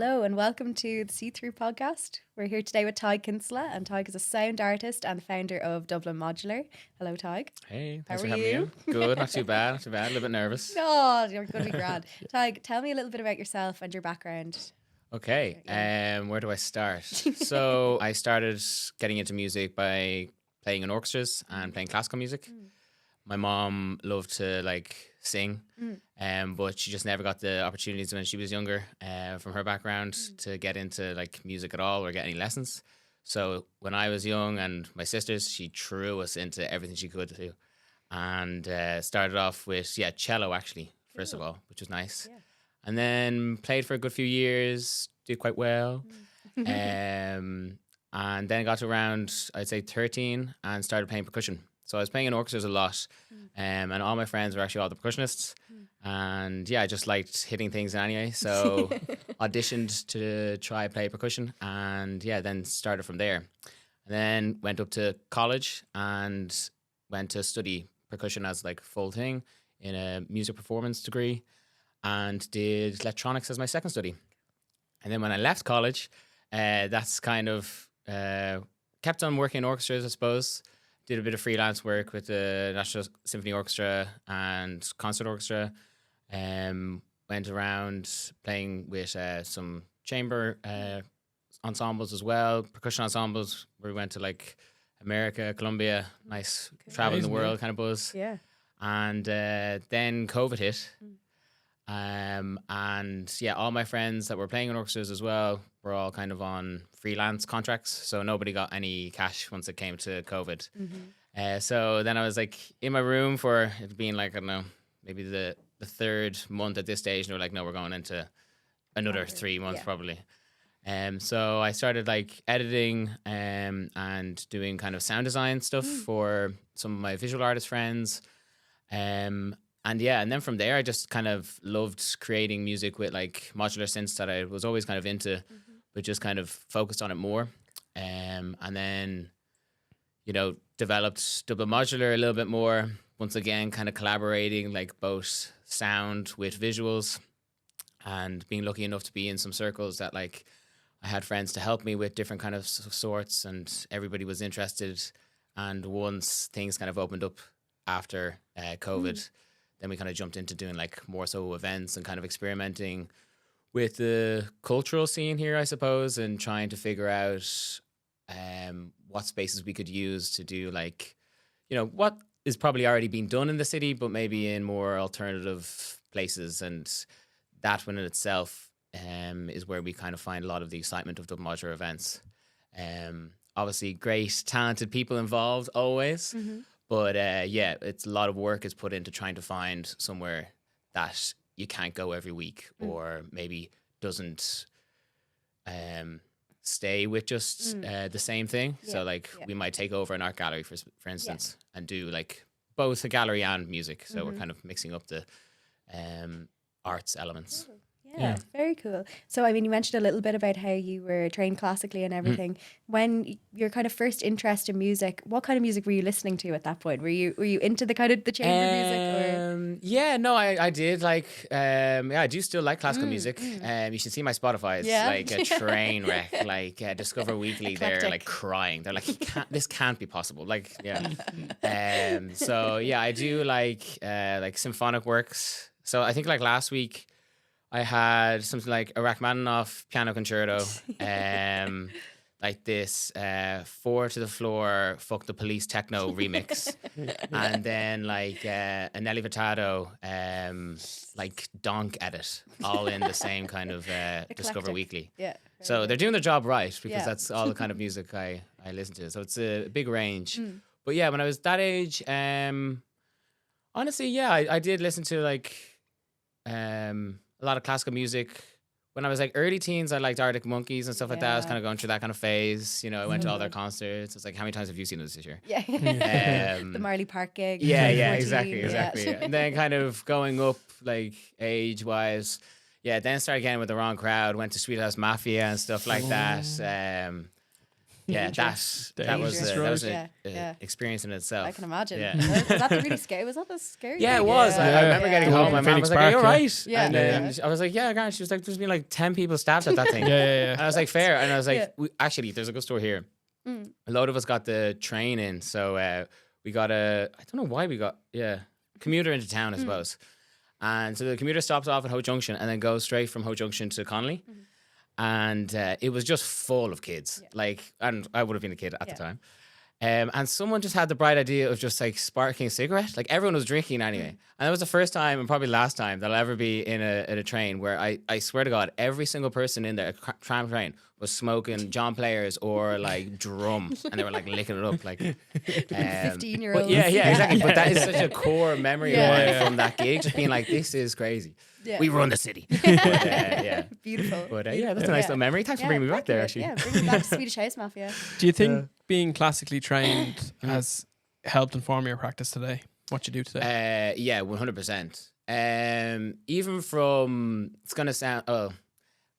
Hello and welcome to the See Through podcast. We're here today with Tadhg Kinsella, and Tadhg is a sound artist and the founder of Dublin Modular. Hello, Tadhg. Hey, How thanks are for having me you? on. Good, not too bad, not too bad. A little bit nervous. No, you're going to be grand. Tadhg, tell me a little bit about yourself and your background. Okay, where do I start? So I started getting into music by playing in orchestras and playing classical music. My mom loved to sing, but she just never got the opportunities when she was younger from her background to get into music at all or get any lessons. So when I was young and my sisters, she threw us into everything she could do, and started off with cello actually first of all, which was nice, and then played for a good few years, did quite well, and then got to around I'd say 13 and started playing percussion. So I was playing in orchestras a lot, and all my friends were actually all the percussionists. And I just liked hitting things anyway. So auditioned to try play percussion, and then started from there. And then went up to college and went to study percussion as full thing in a music performance degree, and did electronics as my second study. And then when I left college, that's kind of kept on working in orchestras, I suppose. Did a bit of freelance work with the National Symphony Orchestra and Concert Orchestra. Went around playing with some chamber ensembles as well, percussion ensembles, where we went to America, Colombia, nice traveling the world kind of buzz. Yeah. And then COVID hit. And all my friends that were playing in orchestras as well were all kind of on freelance contracts, so nobody got any cash once it came to COVID. So then I was in my room for it being I don't know, maybe the third month at this stage, and they were no, we're going into another 3 months probably. So I started editing and doing kind of sound design stuff for some of my visual artist friends. And then from there, I just kind of loved creating music with modular synths that I was always kind of into, but just kind of focused on it more. And then, developed Dublin Modular a little bit more. Once again, kind of collaborating both sound with visuals, and being lucky enough to be in some circles that I had friends to help me with different kind of sorts, and everybody was interested. And once things kind of opened up after COVID, then we kind of jumped into doing more so events and kind of experimenting with the cultural scene here, I suppose, and trying to figure out what spaces we could use to do what is probably already being done in the city, but maybe in more alternative places. And that one in itself is where we kind of find a lot of the excitement of the modular events. Obviously, great, talented people involved always. But it's a lot of work is put into trying to find somewhere that you can't go every week, or maybe doesn't stay with just the same thing. So we might take over an art gallery, for instance, and do both a gallery and music. So we're kind of mixing up the arts elements. Yeah, very cool. So, I mean, you mentioned a little bit about how you were trained classically and everything. When your kind of first interest in music, what kind of music were you listening to at that point? Were you into the kind of the chamber music? Or? Yeah, no, I did I do still like classical music. You should see my Spotify. It's a train wreck. Discover Weekly, they're crying. They're this can't be possible. So yeah, I do like symphonic works. So I think last week I had something like a Rachmaninoff piano concerto, this 4 to the floor, fuck the police techno remix, and then a Nelly Furtado, donk edit, all in the same kind of Discover Weekly. Yeah. So they're doing their job right, because that's all the kind of music I listen to. So it's a big range. But yeah, when I was that age, honestly, I did listen to a lot of classical music. When I was early teens, I liked Arctic Monkeys and stuff like that. I was kind of going through that kind of phase. I went to all their concerts. It's how many times have you seen this year? Yeah. The Marley Park gig. Yeah, 14, exactly. And then kind of going up age-wise, then started getting with the wrong crowd. Went to Sweet House Mafia and stuff like that. Yeah, that was Dangerous a, road. Yeah. experience in itself. I can imagine. Yeah. Was that the really scary? Was that the scary? Yeah, it thing? was. I remember Yeah. getting The one home. My from mom Phoenix was like, "Are you Park, all yeah. right?" Yeah. And then I was like, "Yeah, God." She was like, "There's been like 10 people stabbed at that thing." Yeah. And I was like, "Fair." And I was like, Yeah. "Actually, there's a good story here. Mm. A load of us got the train in, so we got I don't know why we got commuter into town, I suppose. And so the commuter stops off at Ho Junction and then goes straight from Ho Junction to Connolly. And it was just full of kids. And I would have been a kid at the time. And someone just had the bright idea of just like sparking a cigarette. Like everyone was drinking anyway. And that was the first time and probably last time that I'll ever be in a train where I swear to God, every single person in there, tram train, was smoking John Players or like drum. And they were like licking it up. Like 15-year-olds. Yeah, exactly. But that is such a core memory of mine from that gig. Just being like, this is crazy. Yeah. We run the city. But, Beautiful. But yeah, that's a nice little memory. Thanks for bringing me back there, actually. Yeah, bring me back to Swedish House Mafia. Do you think being classically trained has helped inform your practice today? What you do today? Yeah, 100%. Even from, it's going to sound,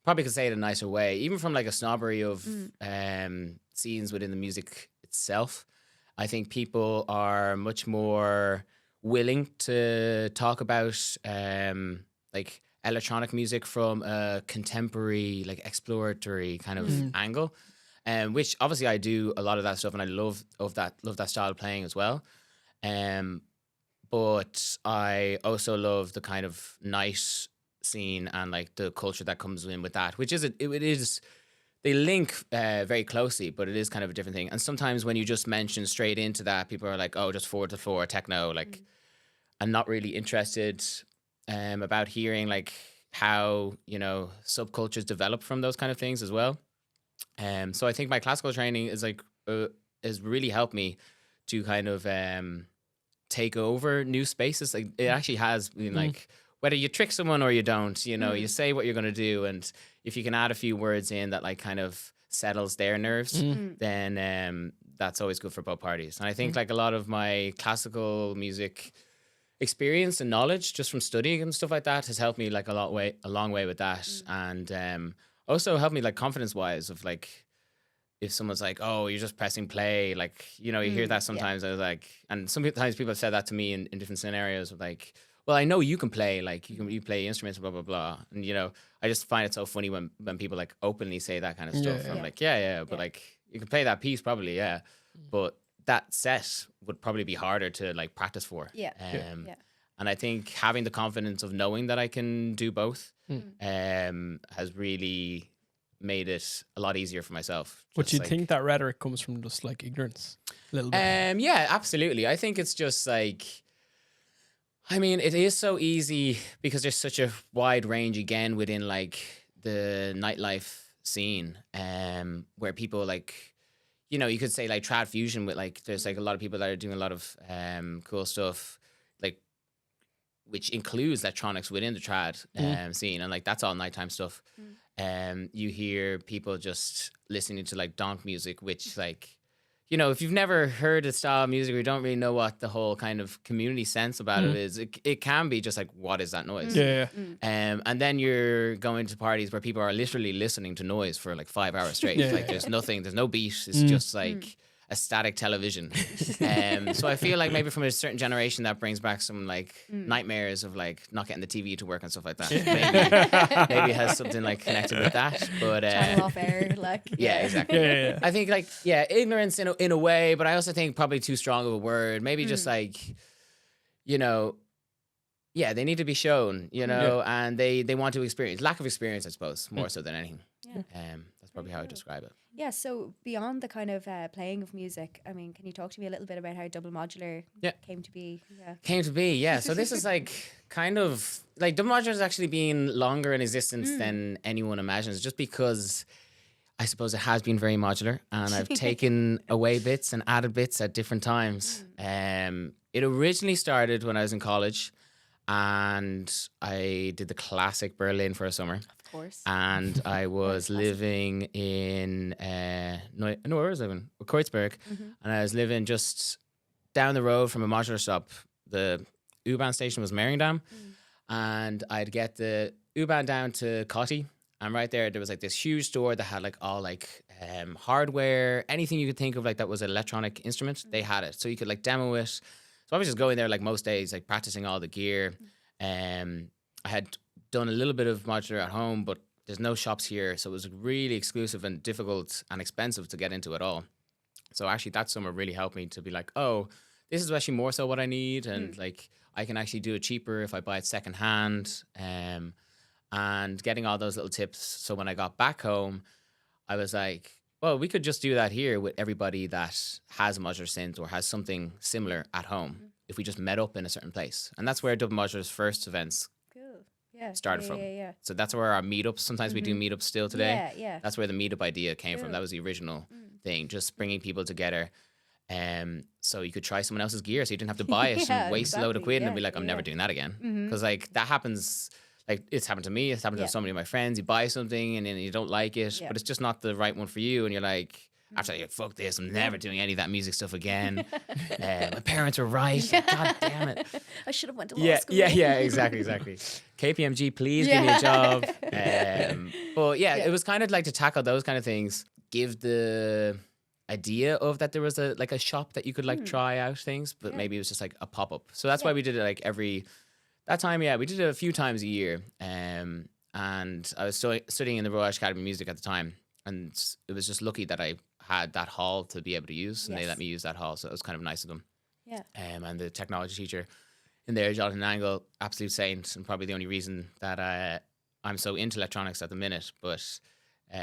probably could say it in a nicer way, even from like a snobbery of scenes within the music itself, I think people are much more willing to talk about like electronic music from a contemporary, like exploratory kind of angle, which obviously I do a lot of that stuff, and I love that style of playing as well. But I also love the kind of night scene and like the culture that comes in with that, which is it is. They link very closely, but it is kind of a different thing. And sometimes when you just mention straight into that, people are like, "Oh, just 4-4 techno," like, and not really interested about hearing like how subcultures develop from those kind of things as well. So I think my classical training is like has really helped me to kind of take over new spaces. Like it actually has been like, whether you trick someone or you don't, you say what you're going to do, and if you can add a few words in that like kind of settles their nerves, then that's always good for both parties. And I think like a lot of my classical music experience and knowledge just from studying and stuff like that has helped me like a long way with that. And also helped me like confidence wise of like, if someone's like, "Oh, you're just pressing play," like, you hear that sometimes. I was like, and sometimes people have said that to me in different scenarios of like, "Well, I know you can play, like you play instruments, blah, blah, blah." And, I just find it so funny when people like openly say that kind of stuff. I'm like, but like you can play that piece probably, but that set would probably be harder to like practice for. And I think having the confidence of knowing that I can do both has really made it a lot easier for myself. But you think that rhetoric comes from just like ignorance a little bit? Yeah, absolutely. I think it's just like, I mean, it is so easy because there's such a wide range again within like the nightlife scene, where people like, you could say like trad fusion with like, there's like a lot of people that are doing a lot of cool stuff, like, which includes electronics within the trad scene, and like that's all nighttime stuff. You hear people just listening to like donk music, which like, if you've never heard a style of music or you don't really know what the whole kind of community sense about it is, it can be just like, what is that noise? And then you're going to parties where people are literally listening to noise for like 5 hours straight. There's no beat. It's just like a static television. So I feel like maybe from a certain generation that brings back some like nightmares of like not getting the TV to work and stuff like that. Maybe it has something like connected with that. But channel off air, like exactly. I think like ignorance in a way, but I also think probably too strong of a word. Maybe just like, they need to be shown, and they want to experience. Lack of experience, I suppose, more so than anything. That's probably how I describe it. Yeah, so beyond the kind of playing of music, I mean, can you talk to me a little bit about how double modular came to be? Came to be, yeah. So this is like kind of like double modular has actually been longer in existence than anyone imagines, just because I suppose it has been very modular, and I've taken away bits and added bits at different times. It originally started when I was in college, and I did the classic Berlin for a summer. Of course. And I was living in where was I living? Kreuzberg, and I was living just down the road from a modular stop. The U-Bahn station was Mehringdamm, and I'd get the U-Bahn down to Cotti, And right there was like this huge store that had like all like hardware, anything you could think of like that was an electronic instrument, they had it. So you could like demo it. So I was just going there like most days, like practicing all the gear. I had done a little bit of modular at home, but there's no shops here. So it was really exclusive and difficult and expensive to get into at all. So actually that summer really helped me to be like, oh, this is actually more so what I need. And like, I can actually do it cheaper if I buy it secondhand. And getting all those little tips. So when I got back home, I was like, well, we could just do that here with everybody that has a modular synth or has something similar at home if we just met up in a certain place. And that's where Double Modular's first events started from. So that's where our meetups, sometimes we do meetups still today. That's where the meetup idea came from. That was the original thing, just bringing people together. So you could try someone else's gear, so you didn't have to buy it and waste a load of quid and be like, I'm never doing that again. Because like that happens, like it's happened to me, it's happened to so many of my friends. You buy something and then you don't like it, but it's just not the right one for you. And you're like, after you're like, fuck this, I'm never doing any of that music stuff again. My parents were right. God damn it. I should have went to law school. Yeah, exactly. KPMG, please give me a job. But it was kind of like to tackle those kind of things, give the idea of that there was a shop that you could like try out things, but maybe it was just like a pop-up. So that's why we did it like that time, we did it a few times a year. And I was studying in the Royal Irish Academy of Music at the time, and it was just lucky that I had that hall to be able to use, and they let me use that hall, so it was kind of nice of them. And the technology teacher in there, Jonathan Angle, absolute saint, and probably the only reason that I'm so into electronics at the minute. But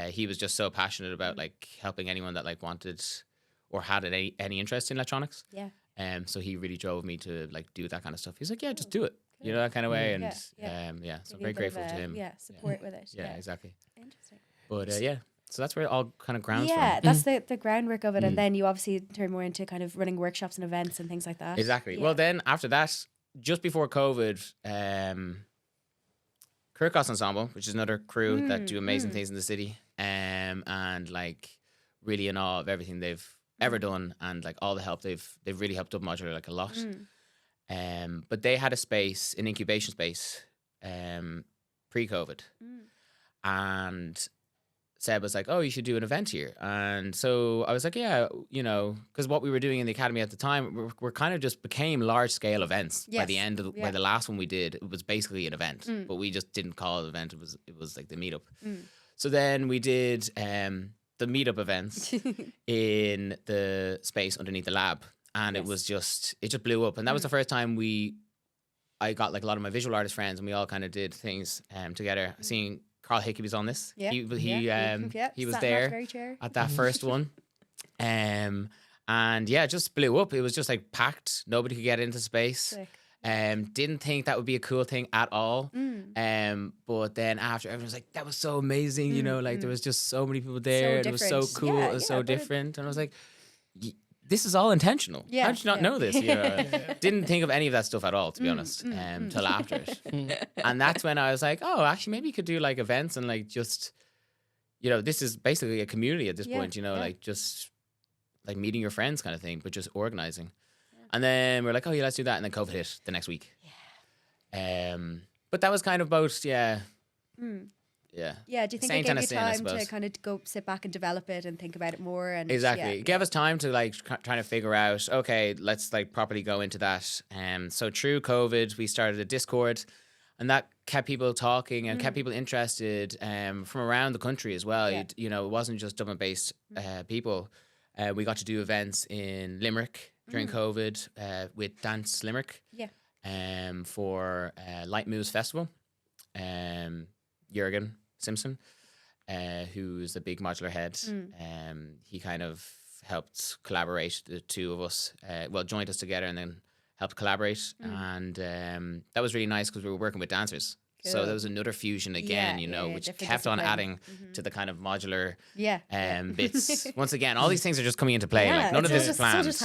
he was just so passionate about like helping anyone that like wanted or had any interest in electronics. So he really drove me to like do that kind of stuff. He's like, just do it, you know, that kind of way. And so I'm very grateful to him. Support with it. Yeah, exactly. Interesting. But so that's where it all kind of grounds from. That's the groundwork of it. And then you obviously turn more into kind of running workshops and events and things like that. Exactly. Well, then after that, just before COVID, Kirkos Ensemble, which is another crew that do amazing things in the city, and like really in awe of everything they've ever done, and like all the help they've really helped Double Modular like a lot. But they had an incubation space, pre-COVID, and Seb was like, oh, you should do an event here. And so I was like, because what we were doing in the academy at the time, we're kind of just became large scale events. By the end of by the last one we did, it was basically an event, but we just didn't call it an event. It was like the meetup. So then we did the meetup events in the space underneath the lab. And it just blew up. And that was the first time I got like a lot of my visual artist friends, and we all kind of did things together. Seeing Carl Hickey was on this. He was there at that first one. And it just blew up. It was just like packed. Nobody could get into space. Didn't think that would be a cool thing at all. But then after, everyone was like, that was so amazing. You know, like there was just so many people there. And it was so cool. It was so different. And I was like, this is all intentional. How did you not know this? You know? Didn't think of any of that stuff at all, to be honest, till after it. And that's when I was like, oh, actually, maybe you could do like events and like just, you know, this is basically a community at this point, you know, like just like meeting your friends kind of thing, but just organizing. And then we're like, oh, yeah, let's do that. And then COVID hit the next week. But that was kind of both, Yeah, do you think it gave you time to kind of go sit back and develop it and think about it more? And exactly. It gave us time to like trying to figure out, okay, let's like properly go into that. So through COVID, we started a Discord, and that kept people talking and kept people interested from around the country as well. You know, it wasn't just Dublin-based people. We got to do events in Limerick during COVID with Dance Limerick for Light Moves Festival. Jürgen Simpson, who's a big modular head. He kind of helped collaborate the two of us, joined us together and then helped collaborate. And that was really nice because we were working with dancers. Cool. So there was another fusion again, which kept on adding to the kind of modular bits. Once again, all these things are just coming into play. Like none of this is planned.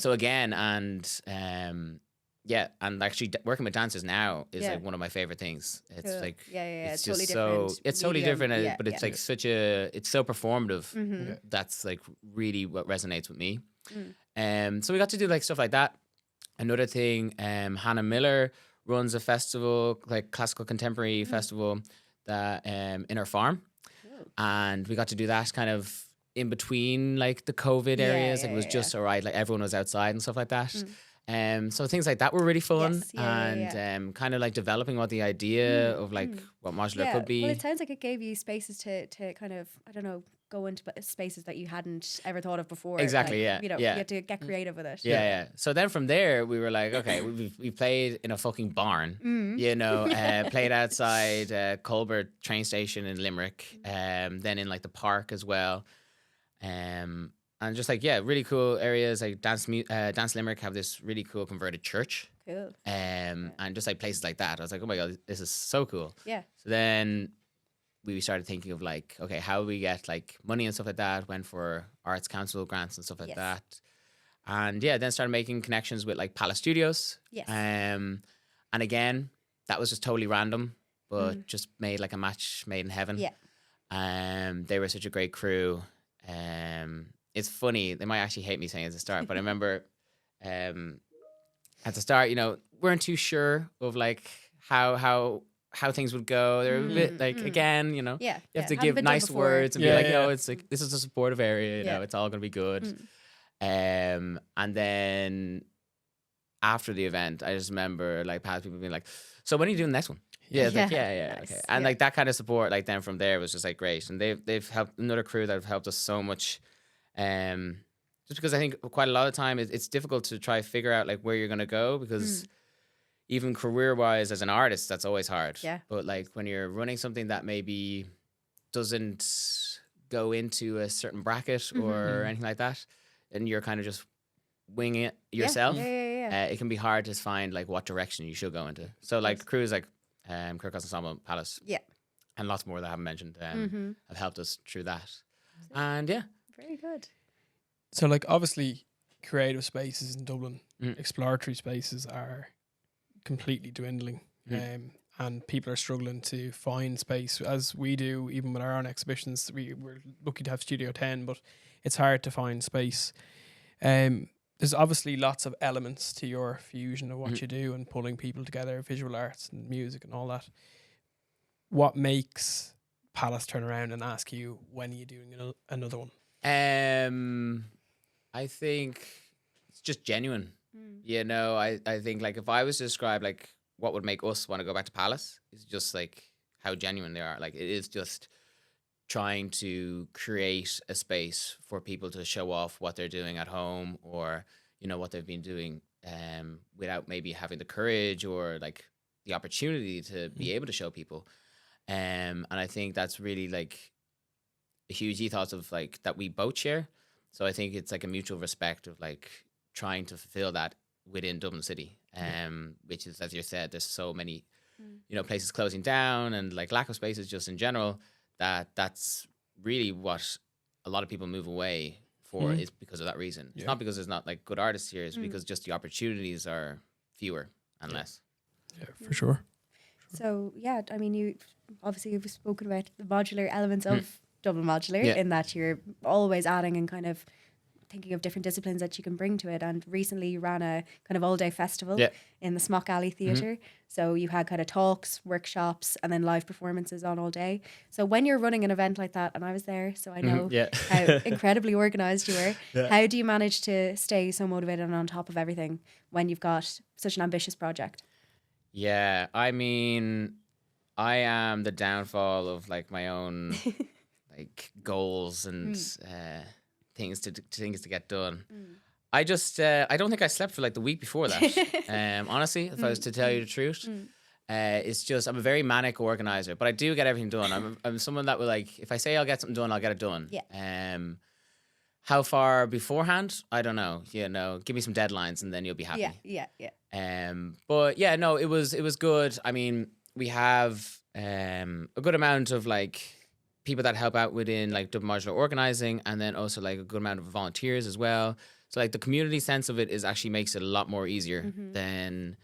So again, and actually working with dancers now is like one of my favorite things. It's like it's totally just different. so it's totally different, but it's like it's so performative. That's like really what resonates with me. So we got to do like stuff like that. Another thing, Hannah Miller runs a festival, like classical contemporary festival that in our farm, and we got to do that kind of in between like the COVID areas. Like it was just all right. Like everyone was outside and stuff like that. So things like that were really fun, Yes, and kind of like developing what the idea of like what modular could be. Well, it sounds like it gave you spaces to kind of, I don't know, go into spaces that you hadn't ever thought of before. Exactly, like, yeah, You yeah. had to get creative with it. Yeah. So then from there, we were like, okay, we played in a fucking barn, you know, played outside Colbert train station in Limerick, then in like the park as well. And just like, yeah, really cool areas like Dance Limerick have this really cool converted church. Cool. And just like places like that. I was like, oh my God, this is so cool. Yeah. So then we started thinking of like, okay, how do we get like money and stuff like that? Went for Arts Council grants and stuff like that. And yeah, then started making connections with like Palace Studios. Yes. And again, that was just totally random, but just made like a match made in heaven. Yeah. They were such a great crew. It's funny, they might actually hate me saying at the start, but I remember at the start, you know, weren't too sure of like how things would go. They're a bit like, again, you know, you have to give nice words and be like, no, it's like, this is a supportive area, you know, it's all going to be good. And then after the event, I just remember like past people being like, so when are you doing the next one? Yeah, it's like, yeah, Nice. okay. And like that kind of support, like then from there was just like great. And they've helped another crew that have helped us so much. Just because I think quite a lot of time it's difficult to try figure out like where you're gonna go, because even career wise as an artist, that's always hard. Yeah. But like when you're running something that maybe doesn't go into a certain bracket or anything like that, and you're kind of just winging it yourself, it can be hard to find like what direction you should go into. So like crews like Kirkhouse Ensemble, Palace, and lots more that I haven't mentioned have helped us through that. And yeah, very good. So like obviously creative spaces in Dublin, exploratory spaces are completely dwindling, and people are struggling to find space, as we do even with our own exhibitions. We're lucky to have Studio 10, but it's hard to find space. There's obviously lots of elements to your fusion of what you do and pulling people together, visual arts and music and all that. What makes Palace turn around and ask you, when are you doing another one? I think it's just genuine. You know, I think like if I was to describe like what would make us want to go back to Palace, it's just like how genuine they are. Like it is just trying to create a space for people to show off what they're doing at home, or you know what they've been doing, without maybe having the courage or like the opportunity to be able to show people. And I think that's really like a huge ethos of like that we both share. So I think it's like a mutual respect of like trying to fulfill that within Dublin City, which is, as you said, there's so many, you know, places closing down and like lack of spaces just in general. That's really what a lot of people move away for, is because of that reason. It's not because there's not like good artists here, it's because just the opportunities are fewer and less. Yeah, for sure. So yeah, I mean, you've spoken about the modular elements of Dublin Modular, in that you're always adding and kind of thinking of different disciplines that you can bring to it. And recently you ran a kind of all-day festival in the Smock Alley Theatre. So you had kind of talks, workshops, and then live performances on all day. So when you're running an event like that, and I was there, so I know how incredibly organised you were, how do you manage to stay so motivated and on top of everything when you've got such an ambitious project? Yeah, I mean, I am the downfall of like my own like goals and things to get done. I just I don't think I slept for like the week before that. Honestly, if I was to tell you the truth, it's just I'm a very manic organizer, but I do get everything done. I'm someone that will like, if I say I'll get something done, I'll get it done. Yeah. How far beforehand? I don't know. You know, give me some deadlines and then you'll be happy. Yeah. But yeah, no, it was good. I mean, we have a good amount of like people that help out within like Dublin Modular organizing, and then also like a good amount of volunteers as well. So like the community sense of it is actually makes it a lot more easier than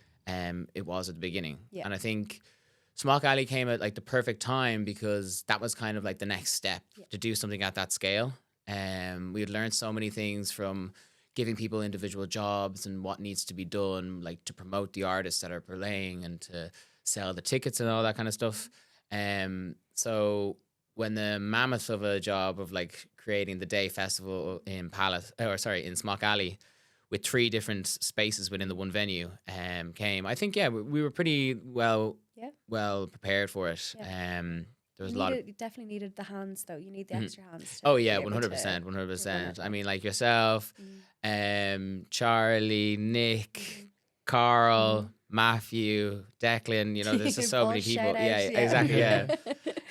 it was at the beginning. And I think Smock Alley came at like the perfect time, because that was kind of like the next step to do something at that scale. We had learned so many things from giving people individual jobs and what needs to be done, like to promote the artists that are playing and to sell the tickets and all that kind of stuff. So when the mammoth of a job of like creating the day festival in in Smock Alley with 3 different spaces within the one venue came, I think we were pretty well prepared for it. Yeah. There was You definitely needed the hands though. You need the extra hands. Oh be yeah, able to 100%, run it, 100%. I like. mean, like yourself, Charlie, Nick, Carl, Matthew, Declan. You know, there's just so All many people. shout Yeah, out, exactly.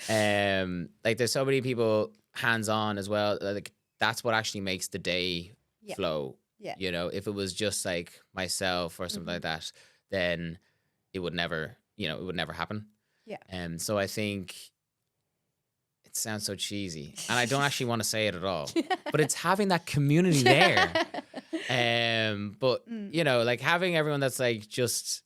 Yeah. Like there's so many people hands on as well. Like that's what actually makes the day flow. Yeah. You know, if it was just like myself or something like that, then it would never, it would never happen. Yeah. So I think it sounds so cheesy, and I don't actually want to say it at all, but it's having that community there. But like having everyone that's like just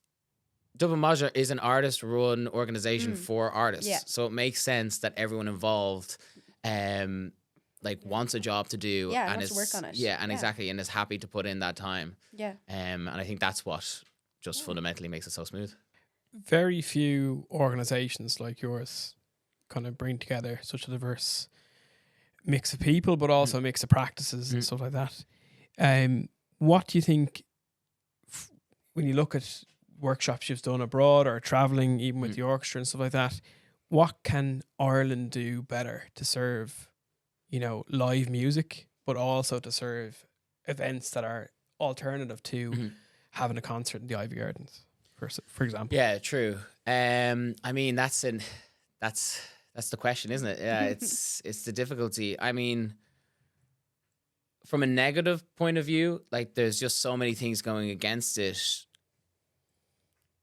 Double Modular is an artist-run organization for artists, so it makes sense that everyone involved, like wants a job to do, and wants to work on it. Exactly, and is happy to put in that time. And I think that's what just fundamentally makes it so smooth. Very few organizations like yours kind of bring together such a diverse mix of people, but also a mix of practices and stuff like that. What do you think, when you look at workshops you've done abroad or traveling even with the orchestra and stuff like that, what can Ireland do better to serve, live music, but also to serve events that are alternative to having a concert in the Ivy Gardens, for example? Yeah, true. I mean, that's the question, isn't it? Yeah, it's the difficulty. I mean, from a negative point of view, like there's just so many things going against it.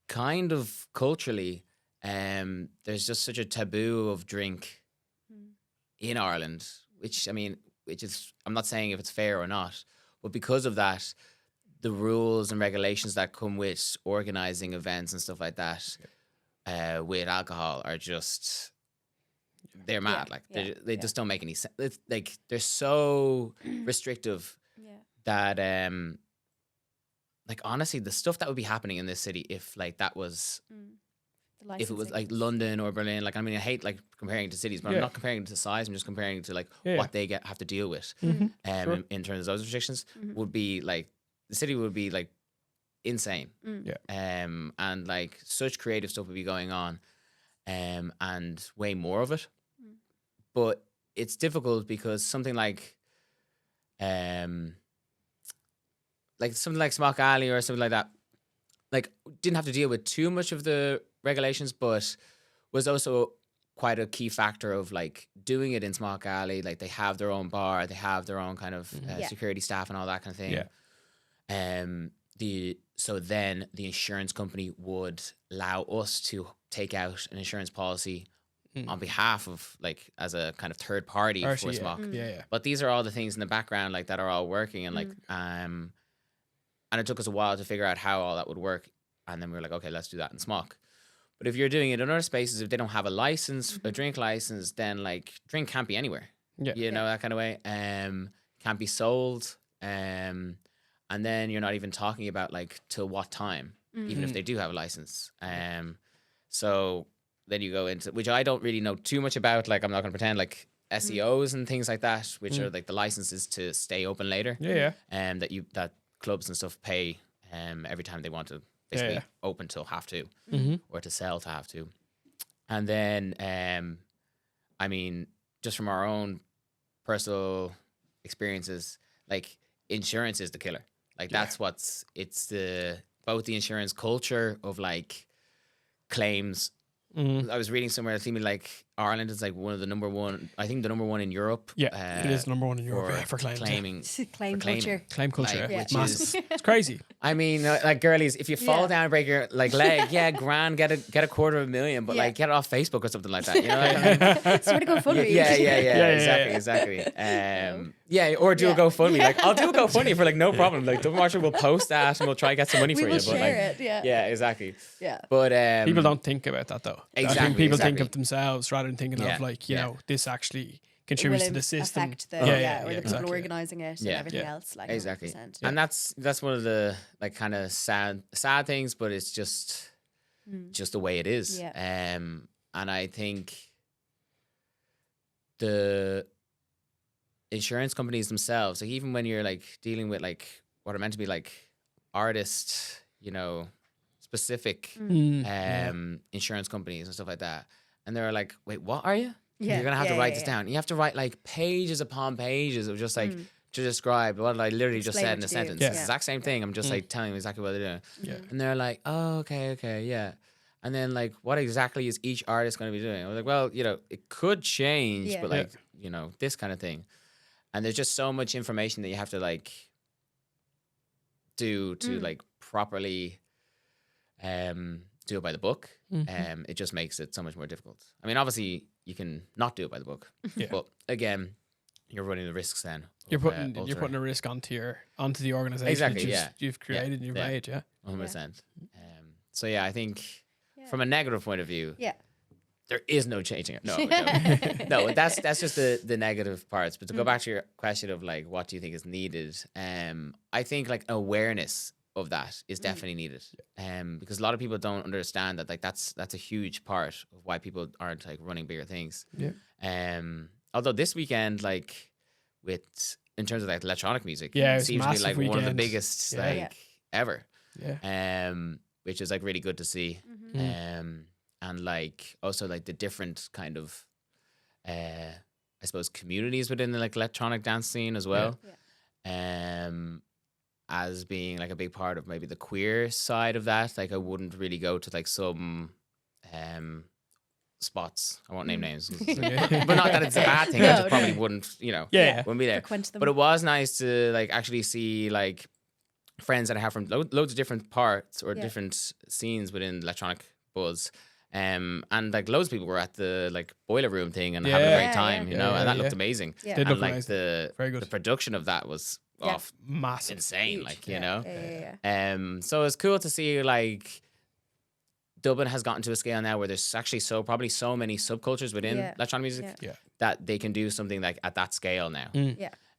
Kind of culturally, there's just such a taboo of drink in Ireland, which is, I'm not saying if it's fair or not, but because of that, the rules and regulations that come with organizing events and stuff like that, with alcohol are just, they're mad. They just don't make any sense. It's like they're so restrictive that like honestly, the stuff that would be happening in this city if like that was if it was like London or Berlin, like I mean I hate like comparing to cities, but I'm not comparing to size, I'm just comparing to like what they have to deal with in terms of those restrictions, would be like the city would be like insane. And like such creative stuff would be going on, and way more of it. But it's difficult because something like something like Smock Alley or something like that, like didn't have to deal with too much of the regulations, but was also quite a key factor of like doing it in Smock Alley. Like they have their own bar, they have their own kind of security staff and all that kind of thing. So then the insurance company would allow us to take out an insurance policy on behalf of like as a kind of third party for Smock. But these are all the things in the background like that are all working, and like and it took us a while to figure out how all that would work, and then we were like, okay, let's do that in Smock. But if you're doing it in other spaces, if they don't have a license, a drink license, then like drink can't be anywhere. You know, that kind of way. Can't be sold. And then you're not even talking about like till what time, even if they do have a license. So then you go into, which I don't really know too much about. Like I'm not going to pretend, like SEOs and things like that, which are like the licenses to stay open later. That clubs and stuff pay every time they want to basically open till have to, or to sell to have to. And then I mean, just from our own personal experiences, like insurance is the killer. Like that's both the insurance culture of like claims. I was reading somewhere that seemed like Ireland is like one of the number one, I think the number one in Europe. It is number one in Europe for claims. Claim culture. Claim culture, like, which massive. It's crazy. I mean, like girlies, if you fall down and break your like leg, grand, get a $250,000, but like get it off Facebook or something like that. You know, like, I mean, Sort of GoFundMe. Exactly. Or do a GoFundMe. Like I'll do a GoFundMe for like no problem. Like Double Marshall will post that and we'll try to get some money for you. But share it. Yeah, exactly. Yeah. But people don't think about that though. Exactly. I think people think of themselves rather than thinking of like, you know, this actually contributes to the system. Affect the people organising it and everything else. Like exactly. 100%. And that's one of the like kind of sad things, but it's just the way it is. And I think the insurance companies themselves, like even when you're like dealing with like what are meant to be like artist, specific insurance companies and stuff like that, and they're like, wait, what are you? You're gonna have to write this down. You have to write like pages upon pages of just like to describe what I literally just said in a sentence. It's the exact same thing. I'm just like telling them exactly what they're doing. And they're like, oh, okay, yeah. And then like, what exactly is each artist going to be doing? I was like, well, it could change, but like, this kind of thing. And there's just so much information that you have to like do to like properly do it by the book. It just makes it so much more difficult. I mean, obviously you can not do it by the book, but again, you're running the risks then. You're putting a risk onto the organization that you've created and you've made, 100%. So yeah, I think from a negative point of view, there is no changing it. No, no, that's just the negative parts. But to go back to your question of like, what do you think is needed? I think like awareness of that is definitely needed. Because a lot of people don't understand that like that's a huge part of why people aren't like running bigger things. Yeah. Although this weekend, like in terms of like electronic music, it seems to be like one of the biggest ever. Yeah. Which is like really good to see. And like also like the different kind of I suppose communities within the like electronic dance scene as well. As being like a big part of maybe the queer side of that. Like I wouldn't really go to like some spots. I won't name names. But not that it's a bad thing. I just probably wouldn't, wouldn't be there. But it was nice to like actually see like friends that I have from loads of different parts or different scenes within electronic buzz. And like loads of people were at the like boiler room thing and having a great time, and that looked amazing. And like amazing. The production of that was massive, insane, like so it's cool to see like Dublin has gotten to a scale now where there's actually probably so many subcultures within electronic music that they can do something like at that scale now.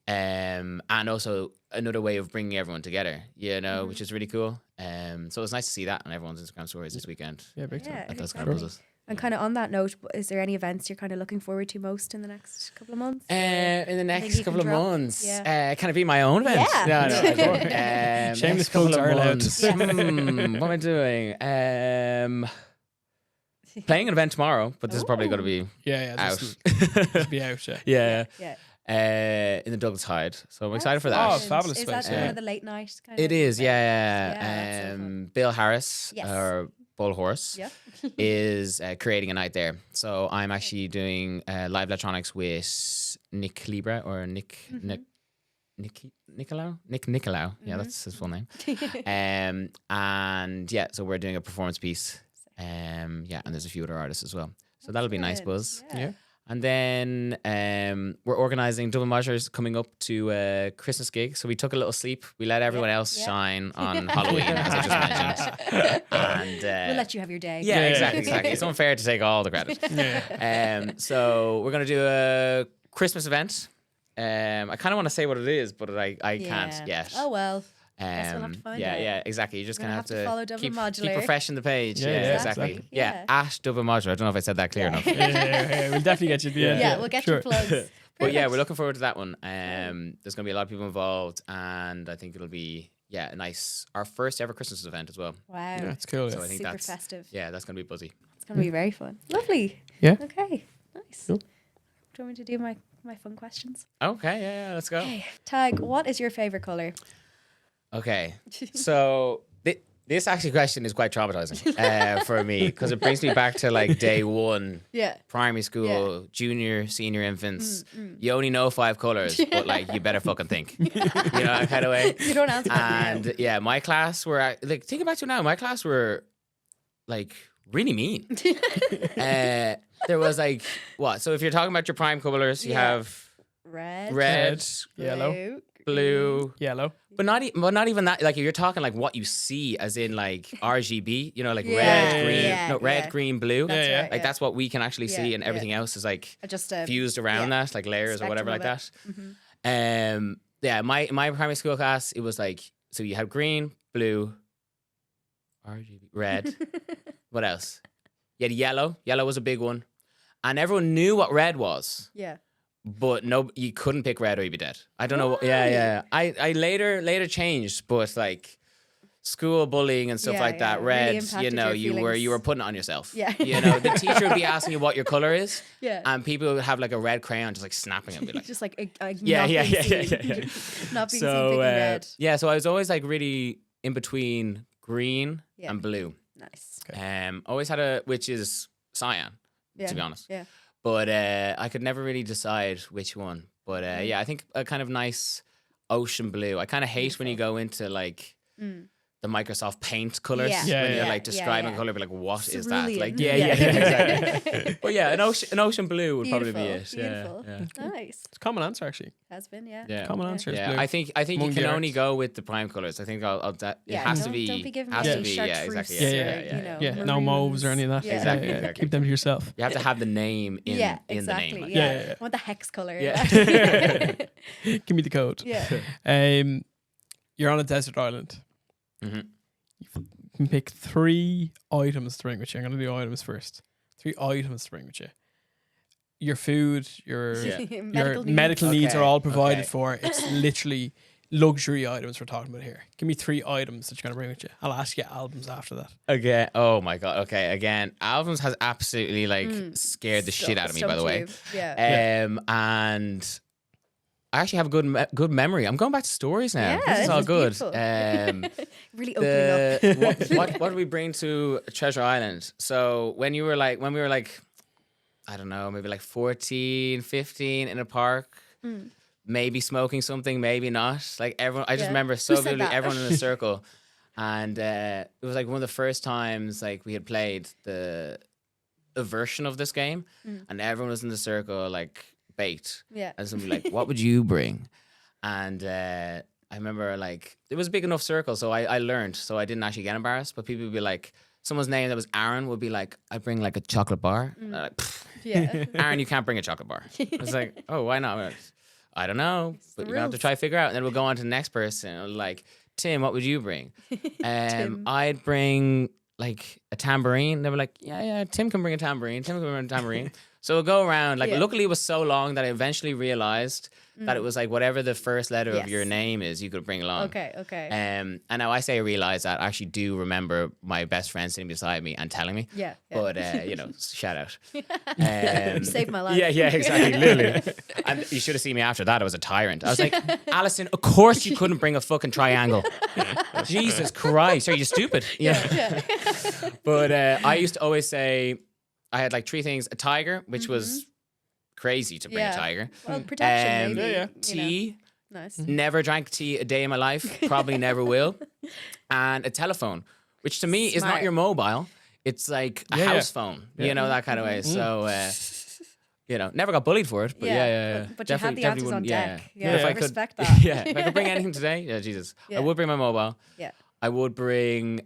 And also another way of bringing everyone together, which is really cool. So it's nice to see that on everyone's Instagram stories this weekend. Yeah, big time. That does kind of buzz us. And kind of on that note, is there any events you're kind of looking forward to most in the next couple of months? In the next couple of months, can it be my own event? Yeah. No. Shameless plugs are allowed. What am I doing? Playing an event tomorrow, but this is probably going to be out. Be out, yeah. In the Douglas Hyde, so I'm excited for that. Oh, fabulous is space! Is that one of the late night kind it of? It is, So Bill Harris, or Bull Horse, is creating a night there. So I'm actually doing live electronics with Nick Libra or Nick Nicolau. Yeah, that's his full name. And so we're doing a performance piece. And there's a few other artists as well. So that'll be a nice buzz. Yeah. And then we're organising Double Measures coming up to a Christmas gig. So we took a little sleep. We let everyone else shine on Halloween, as I just mentioned. And we'll let you have your day. Yeah, exactly. It's unfair to take all the credit. So we're going to do a Christmas event. I kind of want to say what it is, but I can't yet. Oh, well. Guess we'll have to find out. Exactly. You're just going to have to follow Double keep Modular. refreshing the page. Exactly. At Double Modular. I don't know if I said that clear enough. We'll definitely get you. We'll get your plugs. But we're looking forward to that one. There's going to be a lot of people involved, and I think it'll be a nice, our first ever Christmas event as well. Wow, that's cool. So I think super festive. Yeah, that's going to be buzzy. It's going to be very fun. Lovely. Yeah. Okay. Nice. Cool. Do you want me to do my fun questions? Okay. Yeah. Let's go. Okay. Tadhg, what is your favorite color? Okay, so this actually question is quite traumatizing for me because it brings me back to like day one, primary school, junior, senior infants. You only know 5 colors, but like you better fucking think, that kind of way. You don't answer. And my class were like, thinking back to it now, my class were like really mean. There was like what? So if you're talking about your prime colors, you have red, yellow, blue, yellow. But not even that. Like you're talking like what you see, as in like RGB. Like red, green, blue. That's right, that's what we can actually see, and everything else is like just fused around that, like layers or whatever like that. Mm-hmm. My primary school class, it was like, so you have green, blue, RGB, red. What else? You had yellow. Yellow was a big one. And everyone knew what red was. Yeah. But no, you couldn't pick red or you'd be dead. I don't know. Yeah. I later changed, but like school bullying and stuff Yeah, like that. yeah. Red, Really you impacted know, your you were feelings. putting it on yourself. Yeah. You know, the teacher would be asking you what your color is, Yeah. and people would have like a red crayon just like snapping it and be like, Just like yeah, not yeah, being yeah, seen. Not being seen picking red. yeah, so I was always like really in between green Yeah. and blue. Nice. Always had which is cyan, Yeah. to be honest. Yeah. But I could never really decide which one. But yeah, I think a kind of nice ocean blue. I kind of hate when you go into like the Microsoft Paint colors Yeah. when you're Yeah. like describing yeah. a color, be like, what is that? Cerulean. Like, Yeah. exactly. But yeah, an ocean blue would probably be it. Beautiful. Yeah, Nice. It's a common answer, actually. Has been, yeah. yeah. Common answer is Yeah, blue. I think you Among can the only arts. go with the prime colors. I think it Yeah, has to don't be. be giving has me to any be. Yeah, chartreuse exactly. or, Yeah. you know, Yeah, no mauves or any of that. Yeah. Exactly, Yeah. exactly. Keep them to yourself. You have to have the name in Yeah, in exactly. the name. Like. Yeah. Yeah. I want the hex color. Yeah. Give me the code. Yeah. You're on a desert island. Mhm. You can pick 3 items to bring with you. I'm going to do items first. 3 items to bring with you. Your food, your Yeah. your medical needs are Okay, all provided okay. for. It's literally luxury items we're talking about here. Give me 3 items that you're going to bring with you. I'll ask you albums after that. Okay. Oh my god. Okay. Again, albums has absolutely like scared the shit out of me. By the way. Yeah. And I actually have a good memory. I'm going back to stories now. Yeah, this is this all is good. beautiful. Really opening up. what did we bring to Treasure Island? So when we were like, I don't know, maybe like 14, 15 in a park, maybe smoking something, maybe not. Like everyone, I just Yeah. remember Who so said vividly, that? everyone in a circle. And it was like one of the first times like we had played a version of this game, and everyone was in the circle like baked. Yeah. And somebody like, what would you bring? And I remember like it was a big enough circle, so I learned, so I didn't actually get embarrassed. But people would be like, someone's name that was Aaron would be like, I bring like a chocolate bar. And I'm like, "Pfft, Yeah. Aaron, you can't bring a chocolate bar. I was like, oh, why not? I'm like, I don't know, but the you're gonna have to rules. try to figure out. And then we'll go on to the next person. Like, Tim, what would you bring? Tim. I'd bring like a tambourine. They were like, yeah, Tim can bring a tambourine. Tim can bring a tambourine. So we'll go around. Like, Yeah. luckily it was so long that I eventually realized that it was like whatever the first letter Yes. of your name is, you could bring along. Okay. And now I say I realize that I actually do remember my best friend sitting beside me and telling me. Yeah. But shout out. You saved my life. Yeah, exactly, literally. And you should have seen me after that. I was a tyrant. I was like, Alison, of course you couldn't bring a fucking triangle. Jesus Christ, are you stupid? Yeah. But I used to always say I had like 3 things: a tiger, which was crazy to bring Yeah. a tiger. Well, protection, maybe. yeah. you know. Tea. Nice. Never drank tea a day in my life. Probably never will. And a telephone, which to me is not Smart. your mobile. It's like a Yeah, house phone, you know, that kind of way. So, never got bullied for it. But yeah. But you had the answers on wouldn't- deck. Yeah. Yeah, If I I could, respect that. yeah. If I could bring anything today, yeah, Jesus. Yeah. I would bring my mobile. Yeah. I would bring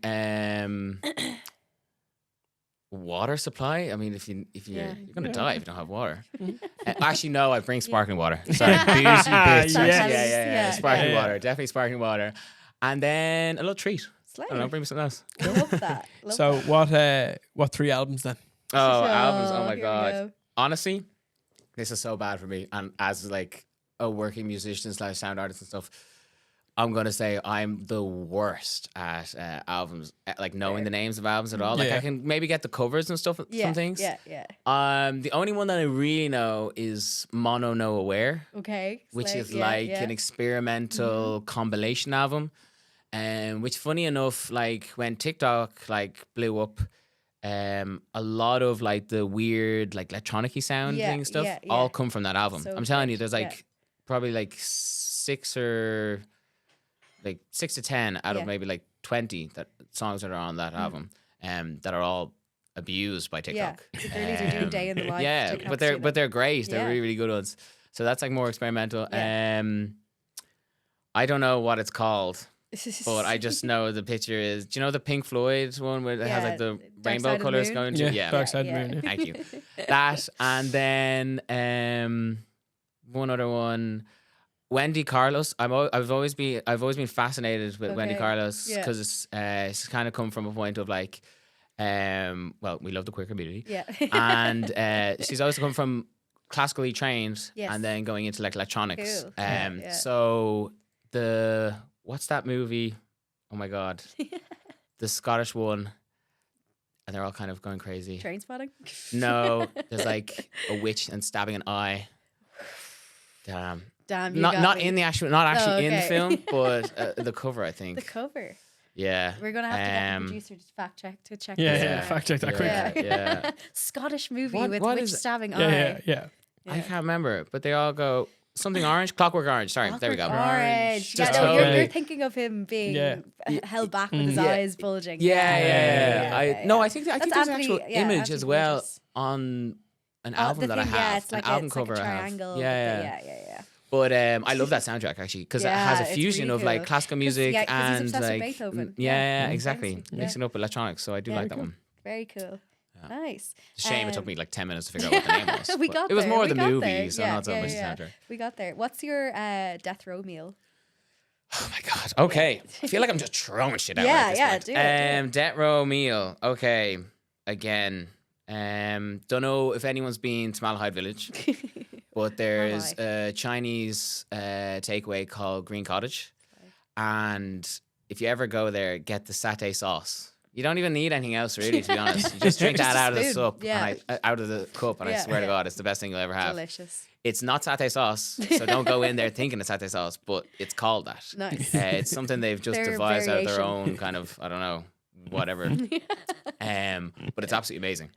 water supply. I mean, if you're gonna die if you don't have water. Actually, no, I bring sparkling water. Sorry, boozy bitch. Yeah. Sparkling Yeah. water, definitely sparkling water, and then a little treat. Slay. I don't know, bring me something else. Love that. Love So that. what 3 albums then? Oh, albums! Oh my here we god! go. Honestly, this is so bad for me, and as like a working musician / sound artist and stuff. I'm gonna say I'm the worst at albums, like knowing the names of albums at all. Like Yeah. I can maybe get the covers and stuff, Yeah, some things. Yeah. The only one that I really know is Mono No Aware, Okay. which slay. is Yeah, like yeah. an experimental compilation album. Which funny enough, like when TikTok like blew up, a lot of like the weird like electronic-y sounding stuff yeah, all yeah. come from that album. So I'm telling you, good, there's like probably like 6 to 10 out Yeah. of maybe like 20 songs that are on that album, that are all abused by Yeah. TikTok. The girlies are doing day in the life. Yeah, TikToks but do that. they're great. They're Yeah. really, really good ones. So that's like more experimental. Yeah. I don't know what it's called, but I just know the picture is. Do you know the Pink Floyd one where it has like the Dark rainbow Side of the colors Moon? going to? Yeah, Dark Side of the Moon, yeah. Thank you. That, and then one other one. Wendy Carlos. I've always been fascinated with Wendy Okay. Carlos Yeah. because it's kind of come from a point of like Well, we love the queer community. Yeah. And she's also come from classically trained Yes. and then going into like electronics. Cool. Yeah. So what's that movie? Oh my God. The Scottish one. And they're all kind of going crazy. Train spotting? No, there's like a witch and stabbing an eye. Damn. Damn, you Not got not me. in the actual, not actually in the okay. film, but the cover, I think. The cover. Yeah. We're gonna have to get the producer to fact check Yeah, this yeah. out. Fact check that quick. Yeah, yeah. Scottish movie What- with what witch is it? stabbing Yeah, eye. yeah. I can't remember, but they all go something orange, Clockwork Orange. Sorry, there we go. Clockwork Orange. Just Yeah, no, you're totally- thinking of him being Yeah. held back with his Yeah. eyes bulging. Yeah. No, I think there's an Anthony- actual yeah, image Anthony as well Burgess. on an Oh, album the that I thing, have. yeah, it's like an album it's like cover a I have. triangle. Yeah. Yeah. But I love that soundtrack actually because it has Yeah, a it's fusion really of like cool. classical 'Cause, music yeah, 'cause he's and obsessed with like Beethoven. yeah, Yeah. exactly, Fancy. mixing up electronics. So I do Yeah, like that one. Very cool. Nice. It's a shame it took Um, me like 10 minutes to figure out what the name was. We but got it was there, more we the got movie, there. so Yeah, not so yeah, much yeah. the soundtrack. We got there. What's your death row meal? Oh my God. Okay. I feel like I'm just throwing shit out. Yeah, at this yeah, point. do it. Death row meal. Okay. Again. Don't know if anyone's been to Malahide Village, but there's a Chinese takeaway called Green Cottage. And if you ever go there, get the satay sauce. You don't even need anything else, really, to be honest. You just drink Just that a out of the spoon, cup, yeah. and out of the cup, and I Yeah, swear to yeah. God, it's the best thing you'll ever have. Delicious. It's not satay sauce, so don't go in there thinking it's satay sauce, but it's called that. Nice. It's something they've just Their devised out of their variation. own kind of, I don't know, whatever. But it's absolutely amazing.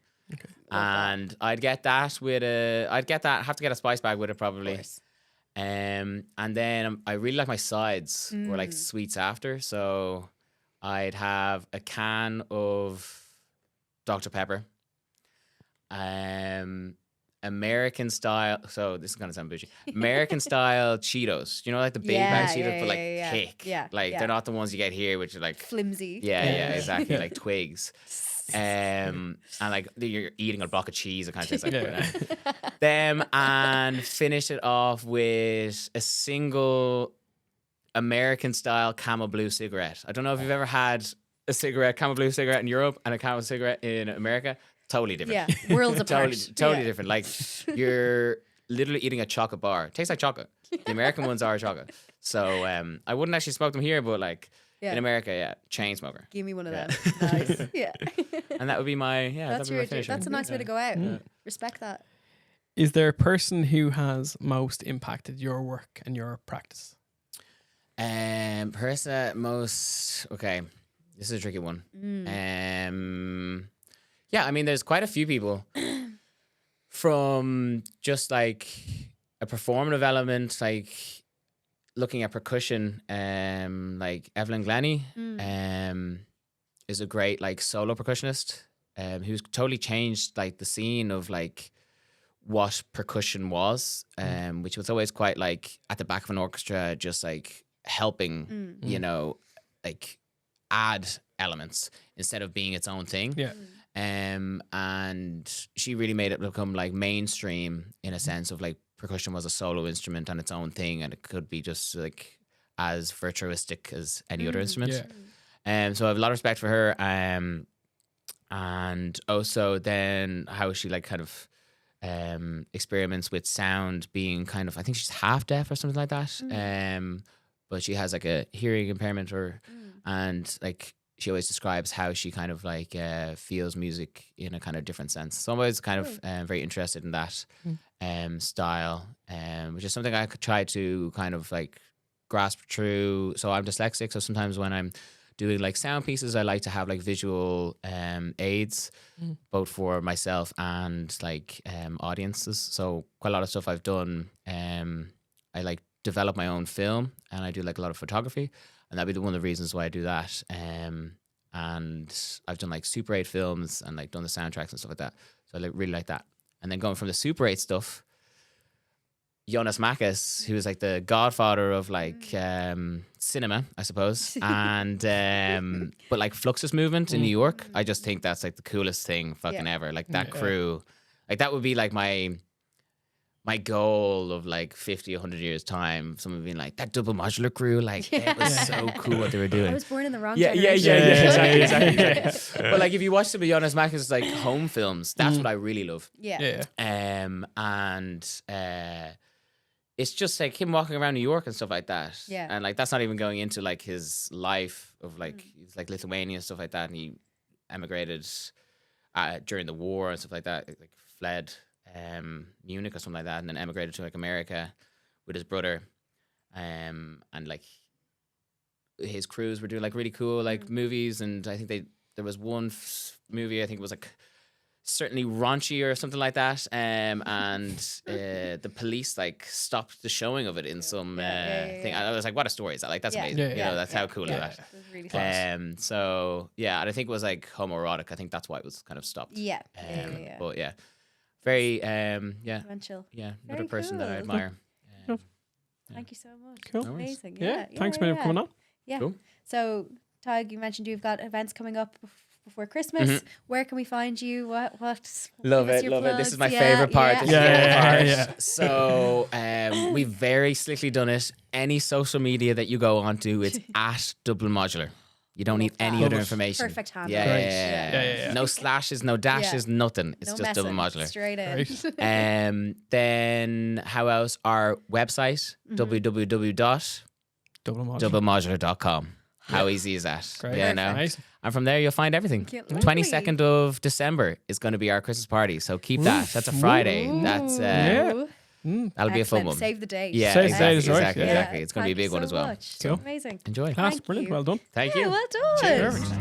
And I'd get that have to get a spice bag with it Of probably. course. And then I really like my sides or Mm. like sweets after. So I'd have a can of Dr. Pepper. American style. So this is gonna sound bougie. American style Cheetos. You know, like the big bag Cheetos, yeah, but like yeah, yeah. thick. Yeah, Like yeah. they're not the ones you get here, which are like Flimsy. yeah, exactly, like twigs. And like you're eating a block of cheese, it kind of tastes like them, and finish it off with a single American style Camel Blue cigarette. I don't know if you've ever had a Camel Blue cigarette in Europe and a Camel cigarette in America. Totally different. Yeah, worlds apart. Totally Yeah. different. Like you're literally eating a chocolate bar. It tastes like chocolate. The American ones are chocolate. So I wouldn't actually smoke them here, but like Yeah. in America, yeah, chain smoker. Give me one of Yeah. them. Nice. Yeah. And that would be my That's that'd be my your. finisher. That's a nice way to go out. Respect that. Is there a person who has most impacted your work and your practice? Person that most okay. This is a tricky one. Yeah, I mean, there's quite a few people from just like a performative element, like looking at percussion. Like Evelyn Glennie, is a great like solo percussionist, who's totally changed like the scene of like what percussion was, which was always quite like at the back of an orchestra, just like helping, you know, like add elements instead of being its own thing. Yeah. And she really made it become like mainstream in a sense of like percussion was a solo instrument and its own thing, and it could be just like as virtuistic as any other instrument. Yeah. So I have a lot of respect for her. And also then how she like kind of experiments with sound, being kind of, I think she's half deaf or something like that. But she has like a hearing impairment and like she always describes how she kind of like feels music in a kind of different sense. So I'm always kind of very interested in that style, which is something I could try to kind of like grasp through. So I'm dyslexic, so sometimes when I'm doing like sound pieces, I like to have like visual aids, both for myself and like audiences. So quite a lot of stuff I've done, I like develop my own film, and I do like a lot of photography, and that'd be one of the reasons why I do that. And I've done like Super 8 films and like done the soundtracks and stuff like that. So I like, really like that. And then going from the Super 8 stuff, Jonas Makis, who is like the godfather of like cinema, I suppose, and but like Fluxus movement in New York, I just think that's like the coolest thing fucking ever. Like that crew, like that would be like my goal of like 50, 100 years time, someone being like, that double modular crew, like it was so cool what they were doing. I was born in the wrong Yeah, generation. exactly. But like if you watch the Beyond Us Mac, it's like home films. That's what I really love. Yeah. And it's just like him walking around New York and stuff like that. Yeah. And like that's not even going into like his life of like he's like Lithuania and stuff like that, and he emigrated during the war and stuff like that. Like fled Munich or something like that, and then emigrated to like America with his brother. And like his crews were doing like really cool like movies, and I think there was one movie I think it was like certainly raunchy or something like that, and the police like stopped the showing of it in some thing. I was like, what a story is that? Like that's amazing. You know, that's how cool is that. It was really class. So yeah, and I think it was like homoerotic. I think that's why it was kind of stopped. Yeah. But yeah, very Influential. yeah, Very another person that I cool. admire. Thank you so much. Cool. That's No worries. amazing. Yeah. Thanks, man, for coming on. Yeah. Cool. So, Tadhg, you mentioned you've got events coming up before Christmas. Where can we find you? What? Love give us it, your love it. This plugs. is my favorite part. This is my favorite part. Yeah. So we've very slickly done it. Any social media that you go onto, it's at Double Modular. You don't need any Love other it. information. Perfect handle. Yeah. No slashes, no dashes, nothing. It's No just Double messing. Modular. Straight in. Right. Then how else? Our website, www.doublemodular.com. How easy is that? Great. Yeah, no. Nice. And from there, you'll find everything. Lovely. 22nd of December is going to be our Christmas party. So keep that. That's a Friday. That's Yeah. that'll be a fun Excellent. one. Save the date. Yeah, Save the date exactly, is right. exactly, Yeah. exactly. It's going to be a Thank big you one so as well. much. Cool. Amazing. Enjoy. Class. Thank Brilliant. you. Well done. Thank Yeah, you. well done. Cheers.